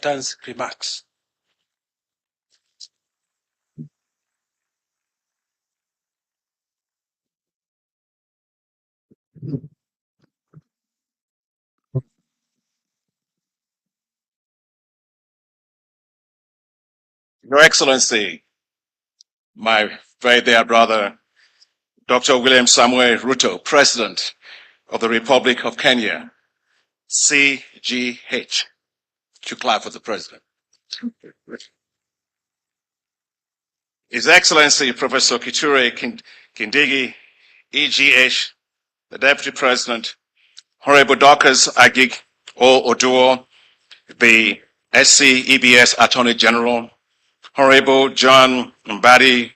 acceptance remarks. Your Excellency, my very dear brother, Dr. William Samuel Ruto, President of the Republic of Kenya, CGH. To clap for the President. His Excellency, Professor Kithure Kindiki, EGH, the Deputy President, Honorable Dorcas Agig O Oduo, the SCEBS Attorney General, Honorable John Mbadi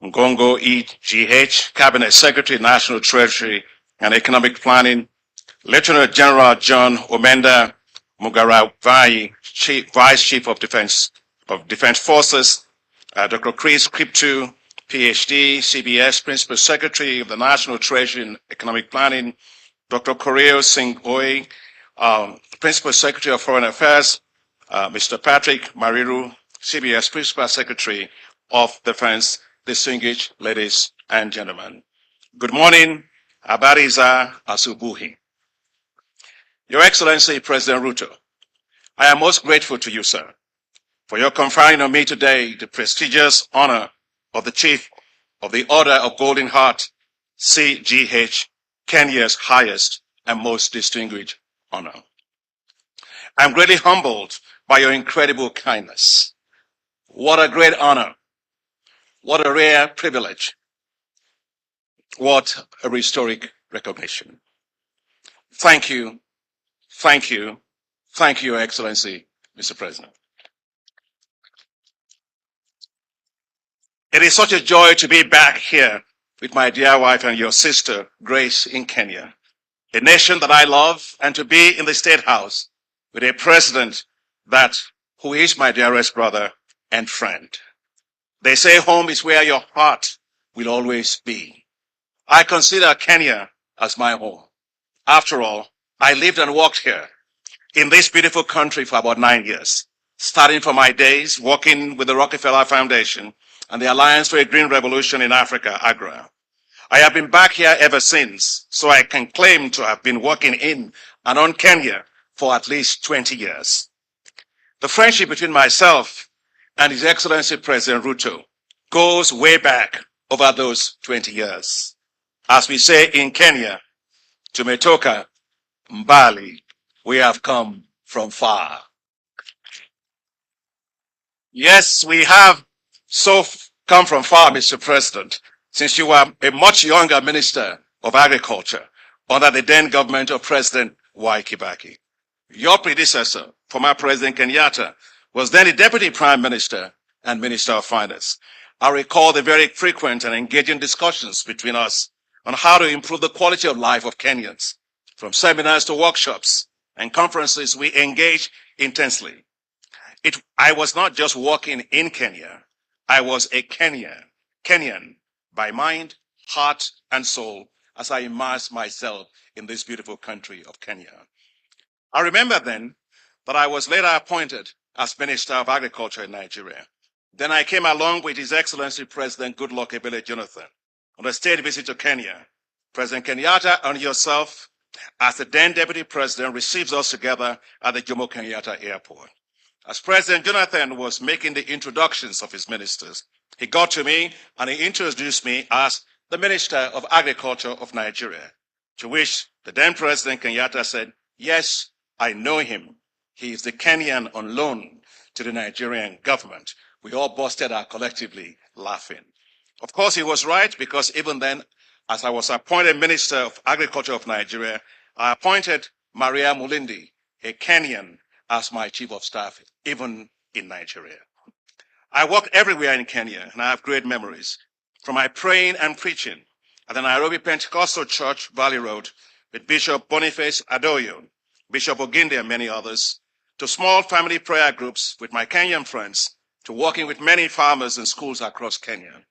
Ngongo EGH, Cabinet Secretary, National Treasury and Economic Planning, Lieutenant General John Omenda Mugaravai, Vice Chief of Defense Forces, Dr. Chris Kriptu, PhD, CBS Principal Secretary of the National Treasury and Economic Planning, Dr. Koreo Singh Oye, Principal Secretary of Foreign Affairs, Mr. Patrick Mariru, CBS Principal Secretary of Defense, distinguished ladies and gentlemen. Good morning, Habariza Asubuhi. Your Excellency, President Ruto, I am most grateful to you, sir, for your conferring on me today the prestigious honor of the Chief of the Order of Golden Heart, CGH, Kenya's highest and most distinguished honor. I'm greatly humbled by your incredible kindness. What a great honor. What a rare privilege. What a historic recognition. Thank you. Thank you. Thank you, Your Excellency, Mr. President. It is such a joy to be back here with my dear wife and your sister, Grace, in Kenya, a nation that I love, and to be in the State House with a president who is my dearest brother and friend. They say home is where your heart will always be. I consider Kenya as my home. After all, I lived and worked here in this beautiful country for about 9 years, starting from my days working with the Rockefeller Foundation and the Alliance for a Green Revolution in Africa, AGRA. I have been back here ever since, so I can claim to have been working in and on Kenya for at least 20 years. The friendship between myself and His Excellency President Ruto goes way back over those 20 years. As we say in Kenya, tumetoka mbali, we have come from far. Yes, we have come from far, Mr. President, since you were a much younger Minister of Agriculture under the then government of President Y. Kibaki. Your predecessor, former President Kenyatta, was then the Deputy Prime Minister and Minister of Finance. I recall the very frequent and engaging discussions between us on how to improve the quality of life of Kenyans. From seminars to workshops and conferences, we engaged intensely. I was not just working in Kenya, I was a Kenyan by mind, heart, and soul as I immersed myself in this beautiful country of Kenya. I remember then that I was later appointed as Minister of Agriculture in Nigeria. Then I came along with His Excellency President Goodluck Ebele Jonathan on a state visit to Kenya. President Kenyatta and yourself, as the then Deputy President, receives us together at the Jomo Kenyatta Airport. As President Jonathan was making the introductions of his ministers, he got to me and he introduced me as the Minister of Agriculture of Nigeria, to which the then President Kenyatta said, "Yes, I know him. He is the Kenyan on loan to the Nigerian government." We all busted out collectively laughing. Of course, he was right, because even then, as I was appointed Minister of Agriculture of Nigeria, I appointed Maria Mulindi, a Kenyan, as my Chief of Staff, even in Nigeria. I worked everywhere in Kenya, and I have great memories. From my praying and preaching at the Nairobi Pentecostal Church, Valley Road, with Bishop Boniface Adoyo, Bishop Oginde, and many others, to small family prayer groups with my Kenyan friends, to working with many farmers and schools across Kenya.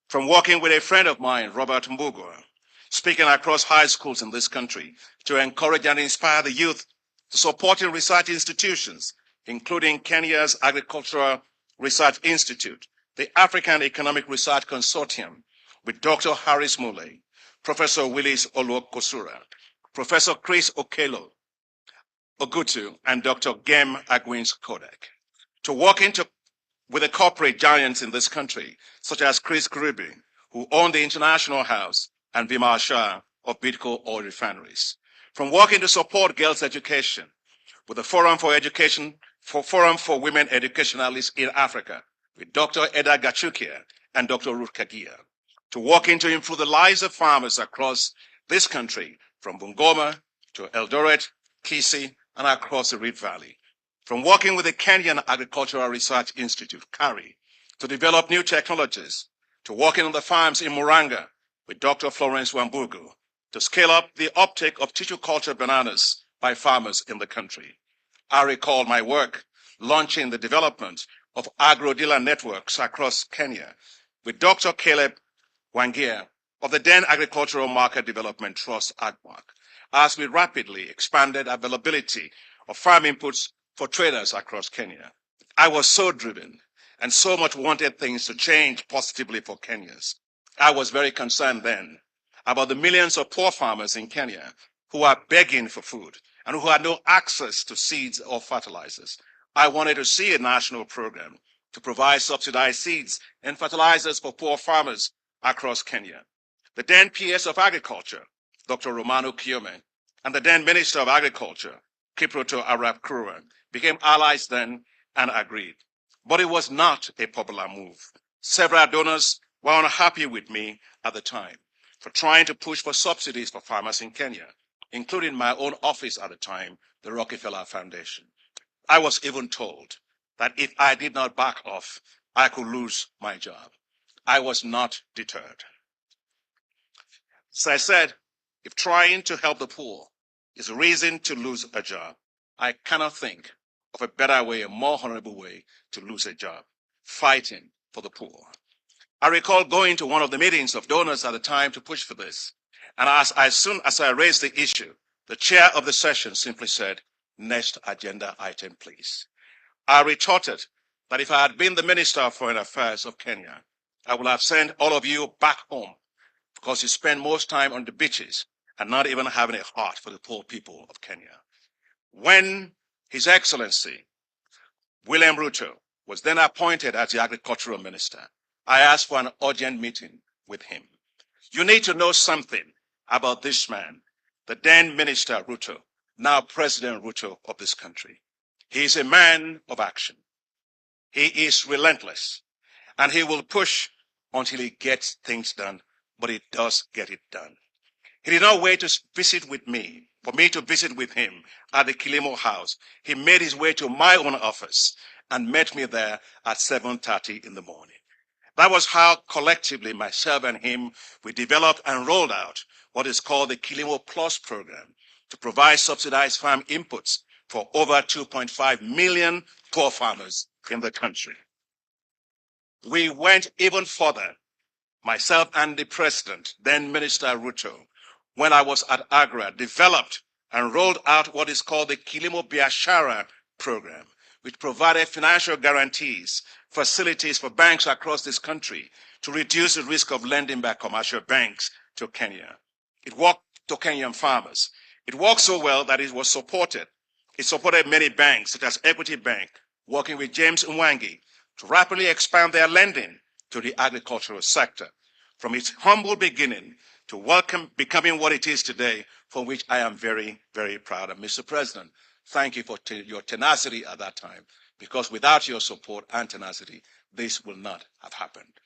From working with a friend of mine, Robert Mbugua, speaking across high schools in this country to encourage and inspire the youth, to supporting research institutions including Kenya's Agricultural Research Institute, the African Economic Research Consortium, with Dr. Harris Muley, Professor Willis Oluokosura, Professor Chris Okelo Ogutu, and Dr. Gem Agwins Kodak, to work with the corporate giants in this country, such as Chris Kiribi, who owned the International House, and Vimal Shah of Bidco Oil Refineries. From working to support girls' education with the Forum for Women Educationalists in Africa, with Dr. Eda Gachukia and Dr. Ruth Kagia, to working to improve the lives of farmers across this country, from Bungoma to Eldoret, Kisii, and across the Rift Valley. From working with the Kenyan Agricultural Research Institute, KARI, to develop new technologies, to working on the farms in Muranga with Dr. Florence Wambugu, to scale up the uptake of tissue culture bananas by farmers in the country. I recall my work launching the development of agro-dealer networks across Kenya with Dr. Caleb Wangia of the then Agricultural Market Development Trust, AGMARC, as we rapidly expanded availability of farm inputs for traders across Kenya. I was so driven and so much wanted things to change positively for Kenyans. I was very concerned then about the millions of poor farmers in Kenya who are begging for food and who had no access to seeds or fertilizers. I wanted to see a national program to provide subsidized seeds and fertilizers for poor farmers across Kenya. The then PS of Agriculture, Dr. Romano Kiome, and the then Minister of Agriculture, Kiproto Arap Kruan, became allies then and agreed. But it was not a popular move. Several donors were unhappy with me at the time for trying to push for subsidies for farmers in Kenya, including my own office at the time, the Rockefeller Foundation. I was even told that if I did not back off, I could lose my job. I was not deterred. So I said, if trying to help the poor is a reason to lose a job, I cannot think of a better way, a more honorable way to lose a job, fighting for the poor. I recall going to one of the meetings of donors at the time to push for this. And as soon as I raised the issue, the chair of the session simply said, "Next agenda item, please." I retorted that if I had been the Minister of Foreign Affairs of Kenya, I would have sent all of you back home because you spend most time on the beaches and not even having a heart for the poor people of Kenya. When His Excellency William Ruto was then appointed as the Agricultural Minister, I asked for an urgent meeting with him. You need to know something about this man, the then Minister Ruto, now President Ruto of this country. He is a man of action. He is relentless, and he will push until he gets things done, but he does get it done. He did not wait to visit with me, for me to visit with him at the Kilimo House. He made his way to my own office and met me there at 7:30 in the morning. That was how collectively myself and him, we developed and rolled out what is called the Kilimo Plus program to provide subsidized farm inputs for over 2.5 million poor farmers in the country. We went even further, myself and the president, then Minister Ruto, when I was at Agra, developed and rolled out what is called the Kilimo Biashara program, which provided financial guarantees, facilities for banks across this country to reduce the risk of lending by commercial banks to Kenya. It worked to Kenyan farmers. It worked so well that it was supported. It supported many banks, such as Equity Bank, working with James Mwangi to rapidly expand their lending to the agricultural sector, from its humble beginning to becoming what it is today, for which I am very, very proud. And Mr. President, thank you for your tenacity at that time, because without your support and tenacity, this will not have happened.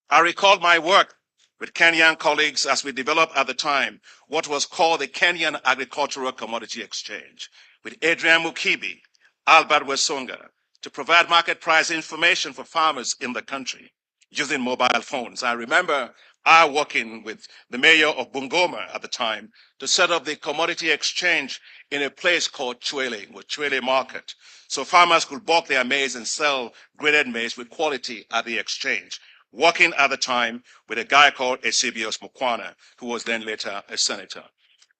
I recall my work with Kenyan colleagues as we developed at the time what was called the Kenyan Agricultural Commodity Exchange, with Adrian Mukibi, Albert Wesonga, to provide market price information for farmers in the country using mobile phones. I remember working with the mayor of Bungoma at the time to set up the commodity exchange in a place called Chwele Market, so farmers could bulk their maize and sell graded maize with quality at the exchange, working at the time with a guy called Eusebius Mukwana, who was then later a senator.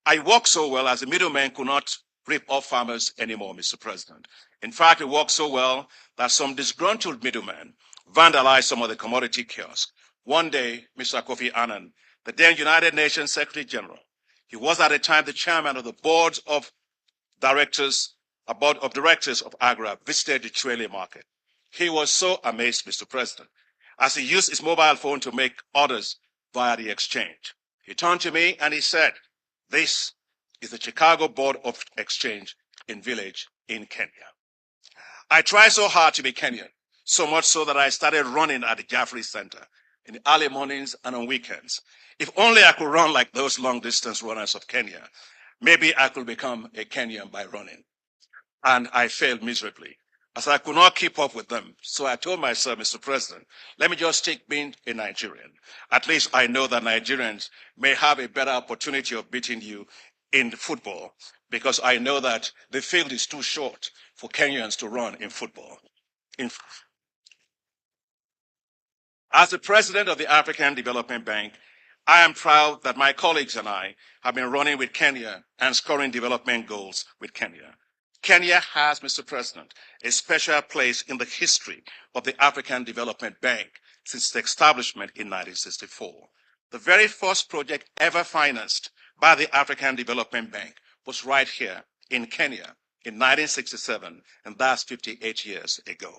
I worked so well as the middlemen could not rip off farmers anymore, Mr. President. In fact, it worked so well that some disgruntled middlemen vandalized some of the commodity kiosks. One day, Mr. Kofi Annan, the then United Nations Secretary General, he was at the time the chairman of the board of directors of Agra, visited the Chwele market. He was so amazed, Mr. President, as he used his mobile phone to make orders via the exchange. He turned to me and he said, "This is the Chicago Board of Exchange in Village in Kenya." I tried so hard to be Kenyan, so much so that I started running at the Jaffrey Center in the early mornings and on weekends. If only I could run like those long distance runners of Kenya, maybe I could become a Kenyan by running. And I failed miserably, as I could not keep up with them. So I told myself, Mr. President, let me just take being a Nigerian. At least I know that Nigerians may have a better opportunity of beating you in football, because I know that the field is too short for Kenyans to run in football. As the president of the African Development Bank, I am proud that my colleagues and I have been running with Kenya and scoring development goals with Kenya. Kenya has, Mr. President, a special place in the history of the African Development Bank since its establishment in 1964. The very first project ever financed by the African Development Bank was right here in Kenya in 1967, and that's 58 years ago.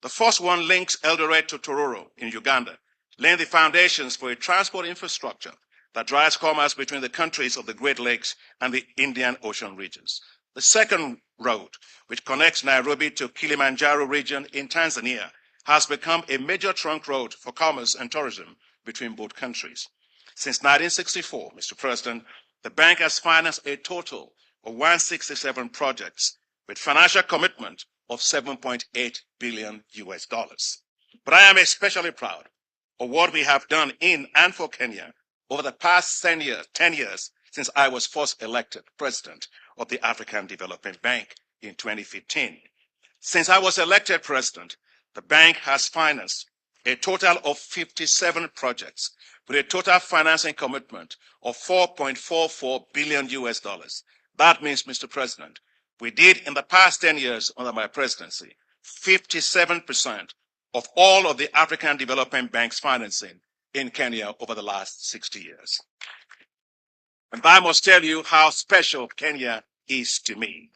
The first one links Eldoret to Tororo in Uganda, laying the foundations for a transport infrastructure that drives commerce between the countries of the Great Lakes and the Indian Ocean regions. The second road, which connects Nairobi to Kilimanjaro region in Tanzania, has become a major trunk road for commerce and tourism between both countries. Since 1964, Mr. President, the bank has financed a total of 167 projects with financial commitment of 7.8 billion US dollars. But I am especially proud of what we have done in and for Kenya over the past 10 years since I was first elected president of the African Development Bank in 2015. Since I was elected president, the bank has financed a total of 57 projects with a total financing commitment of 4.44 billion US dollars. That means, Mr. President, we did in the past 10 years under my presidency, 57% of all of the African Development Bank's financing in Kenya over the last 60 years. And I must tell you how special Kenya is to me.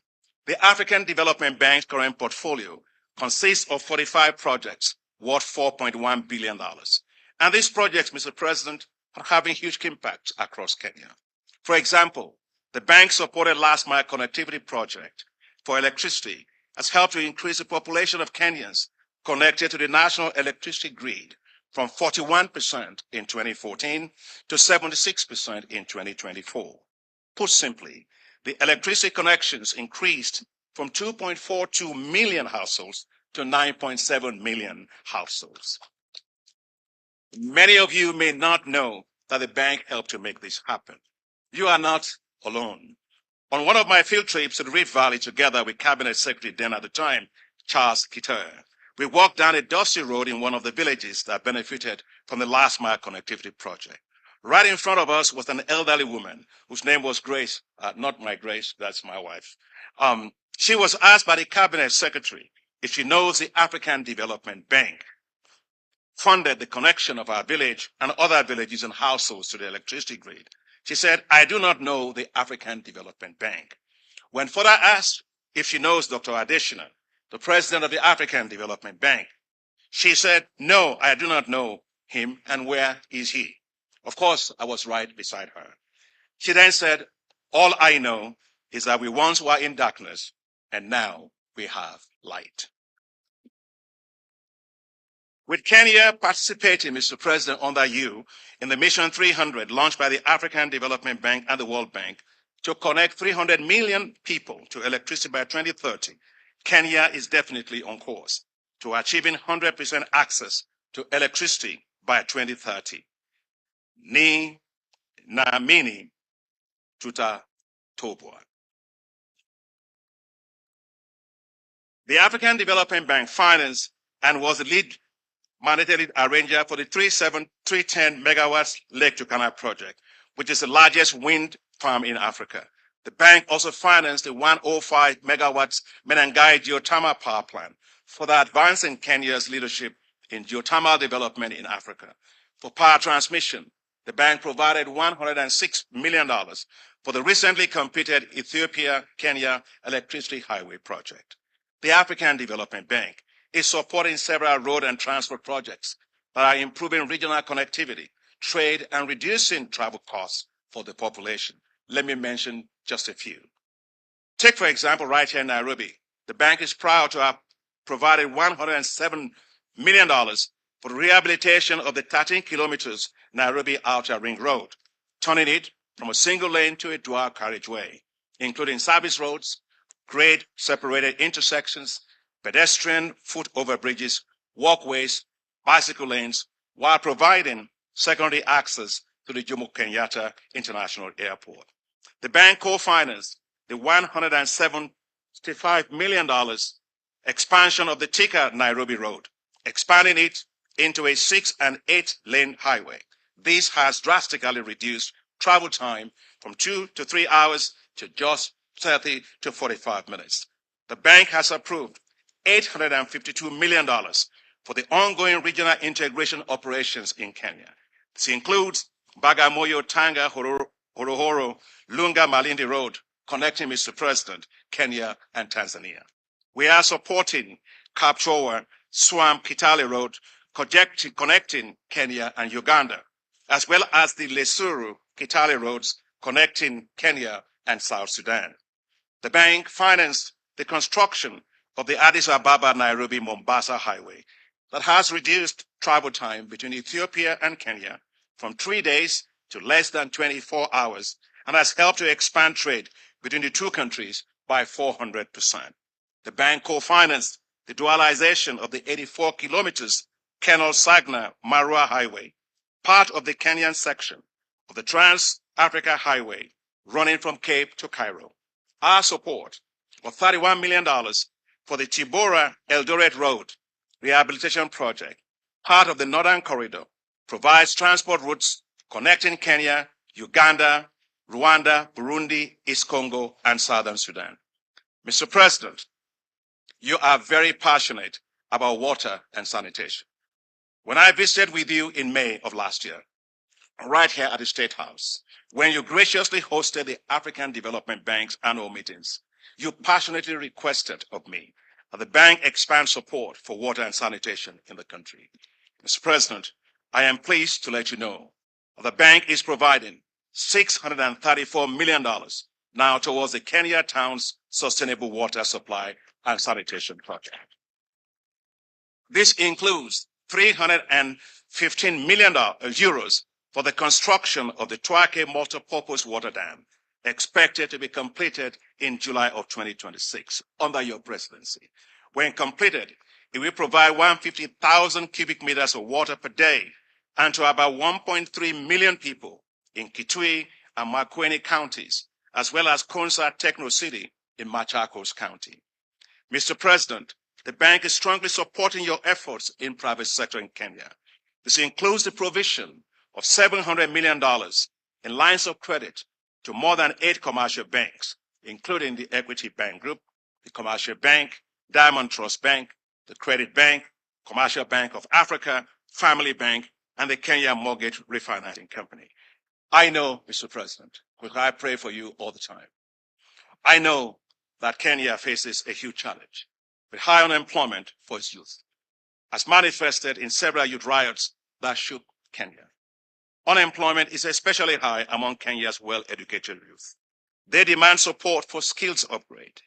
The African Development Bank's current portfolio consists of 45 projects worth $4.1 billion. And these projects, Mr. President, are having huge impact across Kenya. For example, the bank supported last mile connectivity project for electricity has helped to increase the population of Kenyans connected to the national electricity grid from 41% in 2014 to 76% in 2024. Put simply, the electricity connections increased from 2.42 million households to 9.7 million households. Many of you may not know that the bank helped to make this happen. You are not alone. On one of my field trips to the Rift Valley together with Cabinet Secretary then at the time, Charles Kitter, we walked down a dusty road in one of the villages that benefited from the last mile connectivity project. Right in front of us was an elderly woman whose name was Grace, not my Grace, that's my wife. She was asked by the Cabinet Secretary if she knows the African Development Bank funded the connection of our village and other villages and households to the electricity grid. She said, "I do not know the African Development Bank." When further asked if she knows Dr. Adesina, the president of the African Development Bank, she said, "No, I do not know him, and where is he?" Of course, I was right beside her. She then said, "All I know is that we once were in darkness, and now we have light." With Kenya participating, Mr. President, under you in the Mission 300 launched by the African Development Bank and the World Bank to connect 300 million people to electricity by 2030, Kenya is definitely on course to achieving 100% access to electricity by 2030. Ni naamini tutatoboa. The African Development Bank financed and was the lead mandated arranger for the 310 megawatts Lake Turkana project, which is the largest wind farm in Africa. The bank also financed the 105 megawatts Menengai geothermal power plant, further advancing Kenya's leadership in geothermal development in Africa. For power transmission, the bank provided $106 million for the recently completed Ethiopia-Kenya electricity highway project. The African Development Bank is supporting several road and transport projects that are improving regional connectivity, trade, and reducing travel costs for the population. Let me mention just a few. Take, for example, right here in Nairobi, the bank is proud to have provided $107 million for the rehabilitation of the 13 kilometers Nairobi Outer Ring Road, turning it from a single lane to a dual carriageway, including service roads, grade separated intersections, pedestrian foot overbridges, walkways, bicycle lanes, while providing secondary access to the Jomo Kenyatta International Airport. The bank co-financed the $175 million expansion of the Thika Nairobi Road, expanding it into a 6- and 8-lane highway. This has drastically reduced travel time from 2 to 3 hours to just 30 to 45 minutes. The bank has approved $852 million for the ongoing regional integration operations in Kenya. This includes Bagamoyo, Tanga, Horohoro, Lunga, Malindi Road, connecting, Mr. President, Kenya and Tanzania. We are supporting Kapchowa, Swam, Kitale Road, connecting Kenya and Uganda, as well as the Lesuru, Kitale roads connecting Kenya and South Sudan. The bank financed the construction of the Addis Ababa, Nairobi, Mombasa highway that has reduced travel time between Ethiopia and Kenya from 3 days to less than 24 hours and has helped to expand trade between the two countries by 400%. The bank co-financed the dualization of the 84 kilometers Kenol-Sagna Marua Highway, part of the Kenyan section of the Trans-Africa Highway running from Cape to Cairo. Our support of $31 million for the Tibora Eldoret Road rehabilitation project, part of the Northern Corridor, provides transport routes connecting Kenya, Uganda, Rwanda, Burundi, East Congo, and Southern Sudan. Mr. President, you are very passionate about water and sanitation. When I visited with you in May of last year, right here at the State House, when you graciously hosted the African Development Bank's annual meetings, you passionately requested of me that the bank expand support for water and sanitation in the country. Mr. President, I am pleased to let you know that the bank is providing $634 million now towards the Kenya Town's sustainable water supply and sanitation project. This includes €315 million for the construction of the Twake multipurpose water dam, expected to be completed in July of 2026 under your presidency. When completed, it will provide 150,000 cubic meters of water per day and to about 1.3 million people in Kitui and Makueni counties, as well as Konza Techno City in Machakos County. Mr. President, the bank is strongly supporting your efforts in private sector in Kenya. This includes the provision of $700 million in lines of credit to more than 8 commercial banks, including the Equity Bank Group, the Commercial Bank, Diamond Trust Bank, the Credit Bank, Commercial Bank of Africa, Family Bank, and the Kenya Mortgage Refinancing Company. I know, Mr. President, because I pray for you all the time. I know that Kenya faces a huge challenge with high unemployment for its youth, as manifested in several youth riots that shook Kenya. Unemployment is especially high among Kenya's well-educated youth. They demand support for skills upgrade,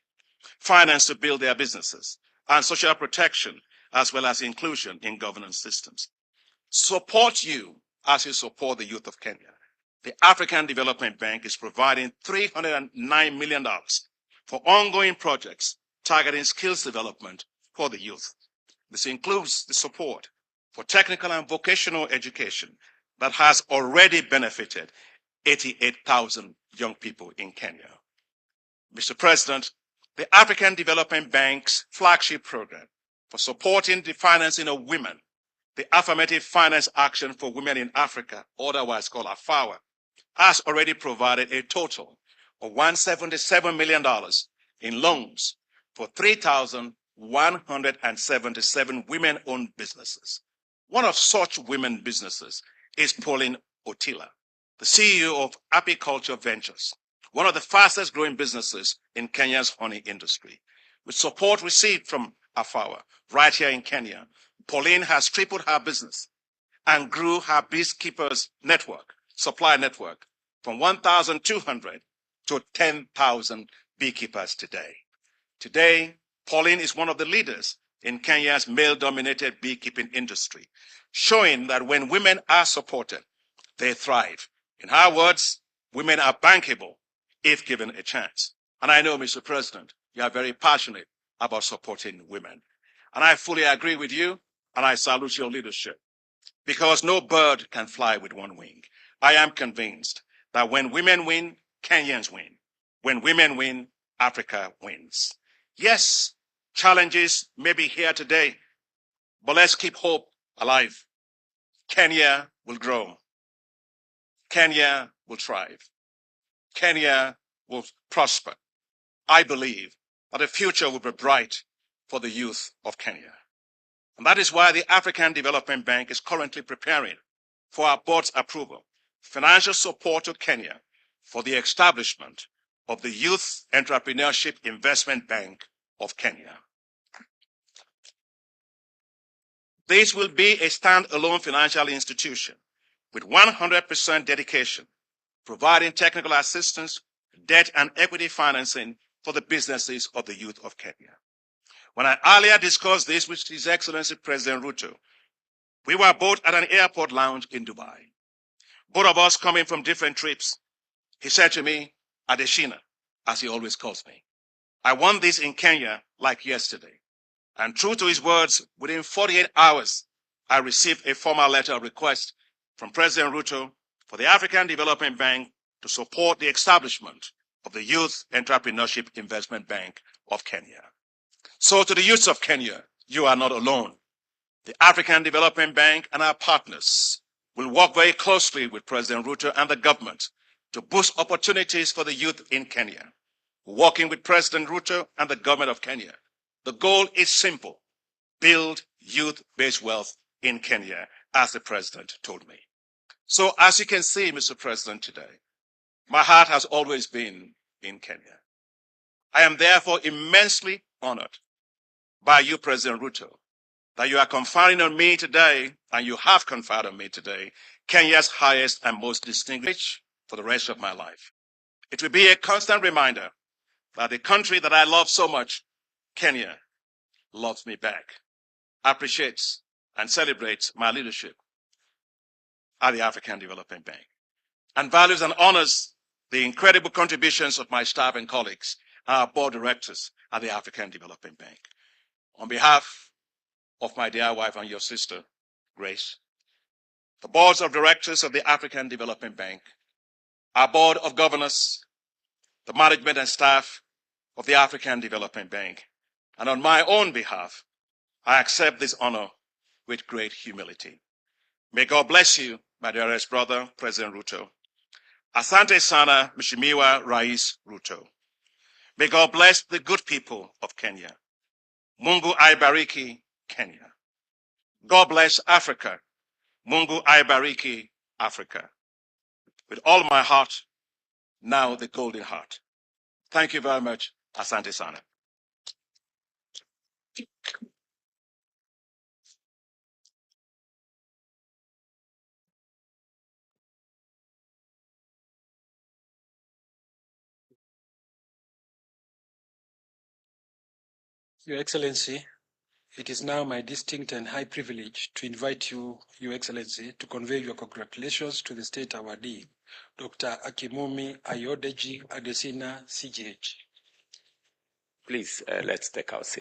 finance to build their businesses, and social protection, as well as inclusion in governance systems. Support you as you support the youth of Kenya. The African Development Bank is providing $309 million for ongoing projects targeting skills development for the youth. This includes the support for technical and vocational education that has already benefited 88,000 young people in Kenya. Mr. President, the African Development Bank's flagship program for supporting the financing of women, the Affirmative Finance Action for Women in Africa, otherwise called AFAWA, has already provided a total of $177 million in loans for 3,177 women-owned businesses. One of such women businesses is Pauline Otila, the CEO of Apiculture Ventures, one of the fastest growing businesses in Kenya's honey industry. With support received from AFAWA right here in Kenya, Pauline has tripled her business and grew her beekeepers network, supply network, from 1,200 to 10,000 beekeepers today. Today, Pauline is one of the leaders in Kenya's male-dominated beekeeping industry, showing that when women are supported, they thrive. In her words, women are bankable if given a chance. And I know, Mr. President, you are very passionate about supporting women. And I fully agree with you, and I salute your leadership. Because no bird can fly with one wing. I am convinced that when women win, Kenyans win. When women win, Africa wins. Yes, challenges may be here today, but let's keep hope alive. Kenya will grow. Kenya will thrive. Kenya will prosper. I believe that the future will be bright for the youth of Kenya. And that is why the African Development Bank is currently preparing for our board's approval, financial support to Kenya for the establishment of the Youth Entrepreneurship Investment Bank of Kenya. This will be a standalone financial institution with 100% dedication, providing technical assistance, debt and equity financing for the businesses of the youth of Kenya. When I earlier discussed this with His Excellency President Ruto, we were both at an airport lounge in Dubai. Both of us coming from different trips. He said to me, Adesina, as he always calls me, I want this in Kenya like yesterday. And true to his words, within 48 hours, I received a formal letter of request from President Ruto for the African Development Bank to support the establishment of the Youth Entrepreneurship Investment Bank of Kenya. So to the youths of Kenya, you are not alone. The African Development Bank and our partners will work very closely with President Ruto and the government to boost opportunities for the youth in Kenya. Working with President Ruto and the government of Kenya, the goal is simple: build youth-based wealth in Kenya, as the president told me. So as you can see, Mr. President, today, my heart has always been in Kenya. I am therefore immensely honored by you, President Ruto, that you are conferring on me today, and you have conferred on me today, Kenya's highest and most distinguished for the rest of my life. It will be a constant reminder that the country that I love so much, Kenya, loves me back, appreciates and celebrates my leadership at the African Development Bank, and values and honors the incredible contributions of my staff and colleagues, our board directors at the African Development Bank. On behalf of my dear wife and your sister, Grace, the boards of directors of the African Development Bank, our board of governors, the management and staff of the African Development Bank, and on my own behalf, I accept this honor with great humility. May God bless you, my dearest brother, President Ruto. Asante sana, Mheshimiwa Rais Ruto. May God bless the good people of Kenya. Mungu aibariki Kenya. God bless Africa. Mungu aibariki Africa. With all my heart, now the golden heart. Thank you very much. Asante sana. Your Excellency, it is now my distinct and high privilege to invite you, Your Excellency, to convey your congratulations to the state awardee, Dr. Akinwumi Ayodeji Adesina, CGH. Please, let's take our seat.